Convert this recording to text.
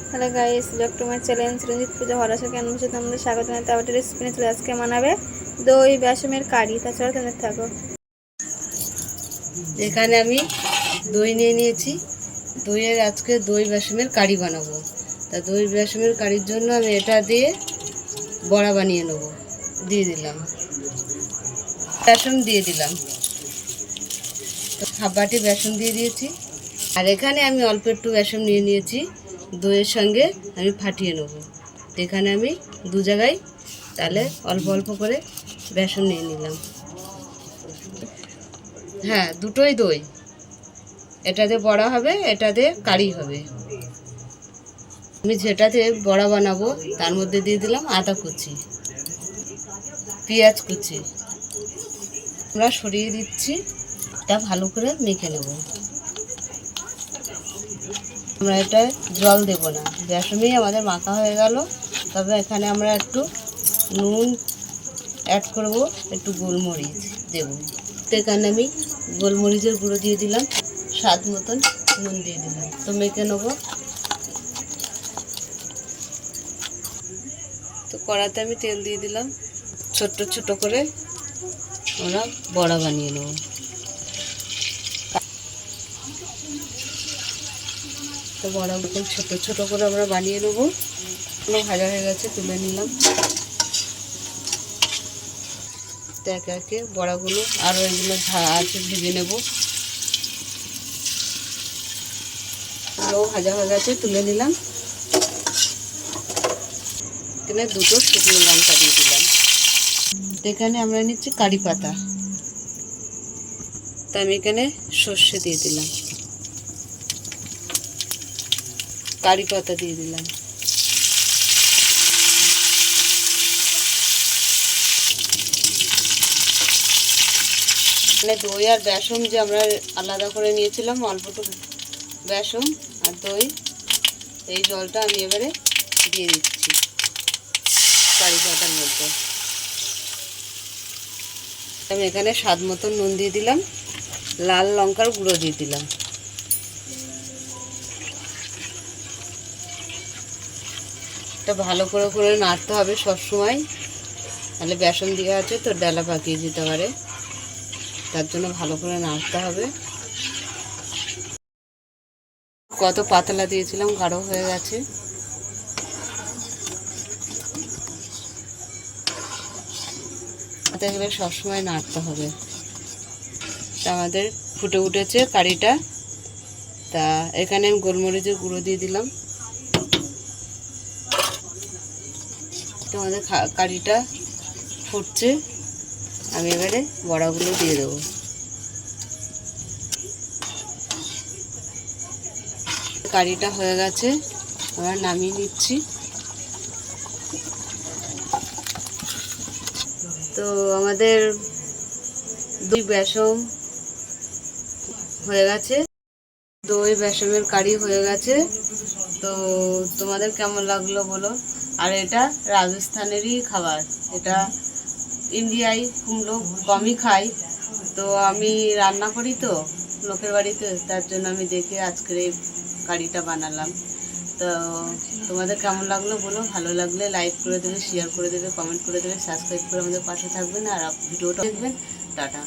Hello guys, back to my channel Chiranjit Puja হরাসা কেন বসে তোমাদের স্বাগত জানাই। তারপরে রেসিপি নিয়ে চলে আজকে বানাবে দই বেসমের কারি। তাছাড়া তোমাদের থাকো। এখানে আমি দই নিয়ে নিয়েছি। দইয়ের আজকে দই বেসমের কারি বানাবো। তা দই বেসমের কারির জন্য আমি এটা দিয়ে বড়া বানিয়ে নেব। দিয়ে দিলাম বেসন, দিয়ে দিলাম হাফ বাটি বেসন দিয়ে দিয়েছি। আর এখানে আমি অল্প একটু বেসন নিয়ে নিয়েছি, দইয়ের সঙ্গে আমি ফাটিয়ে নেব। এখানে আমি দু জায়গায় তাহলে অল্প অল্প করে বেসন নিয়ে নিলাম। হ্যাঁ, দুটোই দই, এটাতে বড়া হবে, এটাতে কারি হবে। আমি যেটাতে বড়া বানাবো তার মধ্যে দিয়ে দিলাম আদা কুচি, পেঁয়াজ কুচি। আমরা সরিয়ে দিচ্ছি, এটা ভালো করে মেখে নেব। আমরা এটা জল দেব না, বেসনই আমাদের মাখা হয়ে গেল। তবে এখানে আমরা একটু নুন অ্যাড করব, একটু গোলমরিচ দেব। তো এখানে আমি গোলমরিচের গুঁড়ো দিয়ে দিলাম, স্বাদ মতন নুন দিয়ে দিলাম। তো মেখে নেব। তো কড়াতে আমি তেল দিয়ে দিলাম। ছোট্ট ছোট করে আমরা বড়া বানিয়ে নেব। তো বড়া মতন ছোট ছোট করে আমরা বানিয়ে নেব। ভাজা হয়ে গেছে, তুলে নিলাম। একে একে বড়াগুলো আরও এগুলো আছে ভেজে নেব। ভাজা হয়ে গেছে, তুলে নিলাম। এখানে দুটো শুকনো লঙ্কা দিয়ে দিলাম। এখানে আমরা নিচ্ছি কারি পাতা, তা আমি এখানে সর্ষে দিয়ে দিলাম, কারি পাতা দিয়ে দিলাম। মানে দই আর বেসন যে আমরা আলাদা করে নিয়েছিলাম, অল্পটুকু বেসন আর দই, এই জলটা আমি এবারে দিয়ে দিচ্ছি কারি পাতার মধ্যে। আমি এখানে স্বাদ মতন নুন দিয়ে দিলাম, লাল লঙ্কার গুঁড়ো দিয়ে দিলাম। এটা ভালো করে করে নাড়তে হবে সবসময়, তাহলে বেসন দেওয়া আছে তো ডালা পাকিয়ে যেতে পারে, তার জন্য ভালো করে নাড়তে হবে। কত পাতলা দিয়েছিলাম, গাঢ় হয়ে গেছে। এগুলো সবসময় নাড়তে হবে। তা আমাদের ফুটে উঠেছে কারিটা। তা এখানে আমি গোলমরিচের গুঁড়ো দিয়ে দিলাম। তো আমাদের কারিটা ফুটছে, আমি এবারে বড়াগুলো দিয়ে দেবো। কারিটা হয়ে গেছে, আমরা নামিয়ে নিচ্ছি। তো আমাদের দই বেসম হয়ে গেছে, দই বেসমের কারি হয়ে গেছে। তো তোমাদের কেমন লাগলো বলো। আর এটা রাজস্থানেরই খাবার, এটা ইন্ডিয়ায় কুমড়ো কমই খাই। তো আমি রান্না করি তো লোকের বাড়িতে, তার জন্য আমি দেখে আজকের এই কারিটা বানালাম। তো তোমাদের কেমন লাগলো বলো। ভালো লাগলে লাইক করে দেবে, শেয়ার করে দেবে, কমেন্ট করে দেবে, সাবস্ক্রাইব করে আমাদের পাশে থাকবেন আর ভিডিওটা দেখবেন। টাটা।